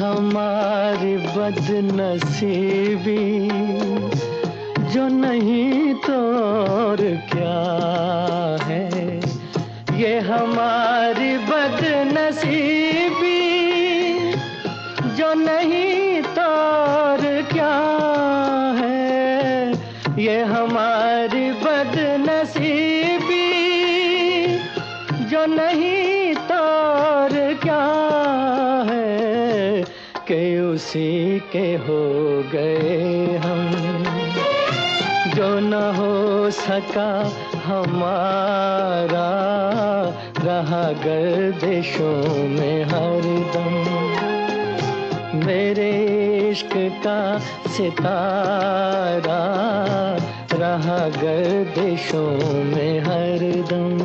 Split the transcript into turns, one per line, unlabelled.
हमारी बदनसीबी, जो नहीं तो और क्या है। ये हमारी बदनसीबी, जो नहीं तो और क्या है। ये हमारी बदनसीबी, जो नहीं तो और क्या है, कि उसी के हो गए हम, जो न हो सका हमारा, रहा गर्दिशों में हरदम। मेरे इश्क का सितारा, रहा गर्दिशों में हरदम।